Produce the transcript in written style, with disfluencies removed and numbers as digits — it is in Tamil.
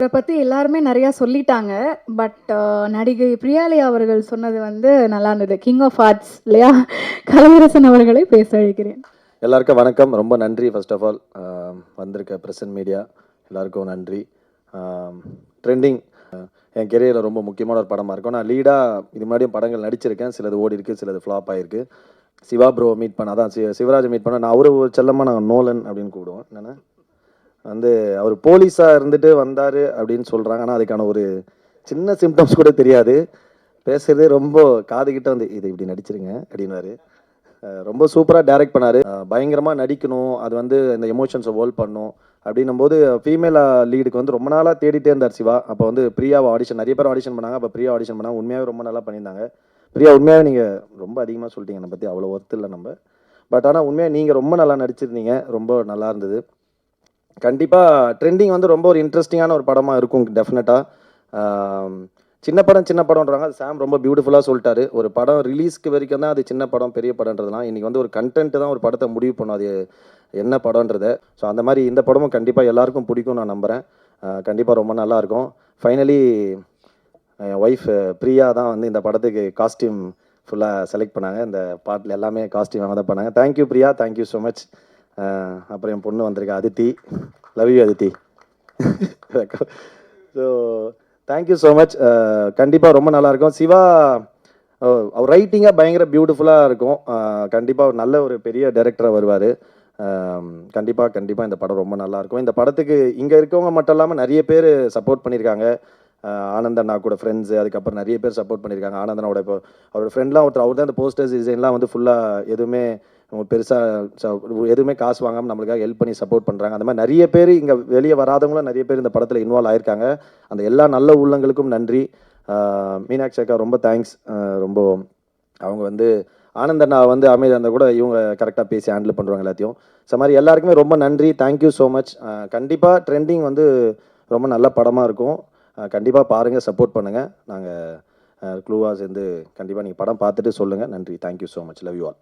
இத பத்தி எல்லாருமே நெறையா சொல்லிட்டாங்க. பட் நடிகை பிரியாலியா அவர்கள் சொன்னது வந்து நல்லா இருந்தது. கிங் ஆஃப் ஆர்ட்ஸ் இல்லையா? கலையரசன் அவர்களை பேச அழைக்கிறேன். எல்லாருக்கும் வணக்கம். ரொம்ப நன்றி ஃபர்ஸ்ட் ஆஃப் ஆல் வந்திருக்க பிரசன்ட் மீடியா எல்லாருக்கும் நன்றி. ட்ரெண்டிங் என் கெரியரில் ரொம்ப முக்கியமான ஒரு படமாக இருக்கும். நான் லீடாக இது மாதிரியும் படங்கள் நடிச்சிருக்கேன். சிலது ஓடி இருக்குது, சிலது ஃப்ளாப் ஆகிருக்கு. சிவா ப்ரோ மீட் பண்ண அதான் சிவராஜ் மீட் பண்ண நான் அவரு செல்லமாக நாங்கள் நோலன் அப்படின்னு கூப்பிடுவோம். என்னென்னா வந்து அவர் போலீஸாக இருந்துட்டு வந்தார் அப்படின்னு சொல்கிறாங்க. ஆனால் அதுக்கான ஒரு சின்ன சிம்டம்ஸ் கூட தெரியாது. பேசுகிறதே ரொம்ப காதுகிட்ட வந்து இது இப்படி நடிச்சிருங்க அப்படின்னாரு. ரொம்ப சூப்பராக டைரக்ட் பண்ணார். பயங்கரமாக நடிக்கணும், அது வந்து இந்த எமோஷன்ஸை ஹோல்ட் பண்ணணும் அப்படின்னும் போது ஃபீமேல் லீடுக்கு வந்து ரொம்ப நாளாக தேடிட்டே இருந்தார் சிவா. அப்போ வந்து பிரியாவை ஆடிஷன் நிறைய பேர் ஆடிஷன் பண்ணாங்க. அப்போ பிரியா ஆடிஷன் பண்ணாங்க. உண்மையாகவே ரொம்ப நல்லா பண்ணியிருந்தாங்க. பிரியா உண்மையாகவே நீங்கள் ரொம்ப அதிகமாக சொல்லிட்டீங்க என்னை பற்றி, அவ்வளோ ஒர்த்து இல்லை நம்ம. பட் ஆனால் உண்மையாக நீங்கள் ரொம்ப நல்லா நடிச்சிருந்தீங்க. ரொம்ப நல்லா இருந்தது. கண்டிப்பாக ட்ரெண்டிங் வந்து ரொம்ப ஒரு இன்ட்ரெஸ்டிங்கான ஒரு படமாக இருக்கும் டெஃபினட்டாக. சின்ன படம்ன்றாங்க. அது சாம் ரொம்ப பியூட்டிஃபுல்லாக சொல்லிட்டாரு. ஒரு படம் ரிலீஸ்க்கு வரைக்கும் தான் அது சின்ன படம் பெரிய படம்ன்றதுலாம். இன்றைக்கி வந்து ஒரு கண்டென்ட் தான் ஒரு படத்தை முடிவு பண்ணும் அது என்ன படம்ன்றதை. ஸோ அந்த மாதிரி இந்த படமும் கண்டிப்பாக எல்லாருக்கும் பிடிக்கும் நான் நம்புகிறேன். கண்டிப்பாக ரொம்ப நல்லாயிருக்கும். ஃபைனலி என் ஒய்ஃப் பிரியா தான் வந்து இந்த படத்துக்கு காஸ்டியூம் ஃபுல்லாக செலக்ட் பண்ணாங்க. இந்த பாட்டில் எல்லாமே காஸ்டியூம் அவங்க தான் பண்ணாங்க. Thank you Priya, thank you so much. அப்புறம் என் பொண்ணு வந்திருக்கா Aditi. Love you Aditi. So thank you so much. கண்டிப்பாக ரொம்ப நல்லாயிருக்கும். சிவா அவர் ரைட்டிங்காக பயங்கர பியூட்டிஃபுல்லாக இருக்கும். கண்டிப்பாக ஒரு நல்ல ஒரு பெரிய டைரக்டராக வருவார். கண்டிப்பாக இந்த படம் ரொம்ப நல்லாயிருக்கும். இந்த படத்துக்கு இங்கே இருக்கவங்க மட்டும் இல்லாமல் நிறைய பேர் சப்போர்ட் பண்ணியிருக்காங்க. ஆனந்தண்ணா கூட ஃப்ரெண்ட்ஸு, அதுக்கப்புறம் நிறைய பேர் சப்போர்ட் பண்ணியிருக்காங்க. ஆனந்தனோட இப்போ அவரோட ஃப்ரெண்ட்லாம் ஒருத்தர், அவர் தான் இந்த போஸ்டர்ஸ் டிசைன்லாம் வந்து ஃபுல்லாக எதுவுமே பெருசாக எதுவுமே காசு வாங்காமல் நம்மளுக்காக ஹெல்ப் பண்ணி சப்போர்ட் பண்ணுறாங்க. அந்த மாதிரி நிறைய பேர் இங்கே வெளியே வராதவங்களும் நிறைய பேர் இந்த படத்தில் இன்வால்வ் ஆயிருக்காங்க. அந்த எல்லா நல்ல உள்ளங்களுக்கும் நன்றி. மீனாட்சி அக்கா ரொம்ப தேங்க்ஸ். ரொம்ப அவங்க வந்து ஆனந்தண்ணா வந்து அமைதியாக இருந்தால் கூட இவங்க கரெக்டாக பேசி ஹேண்டில் பண்ணுறாங்க எல்லாத்தையும். ஸோ மாதிரி எல்லாருக்குமே ரொம்ப நன்றி. Thank you so much. கண்டிப்பாக ட்ரெண்டிங் வந்து ரொம்ப நல்ல படமாக இருக்கும். கண்டிப்பாக பாருங்கள், சப்போர்ட் பண்ணுங்கள். நாங்கள் க்ளூவாக சேர்ந்து கண்டிப்பாக நீங்கள் படம் பார்த்துட்டு சொல்லுங்கள். நன்றி. Thank you so much. Love you all.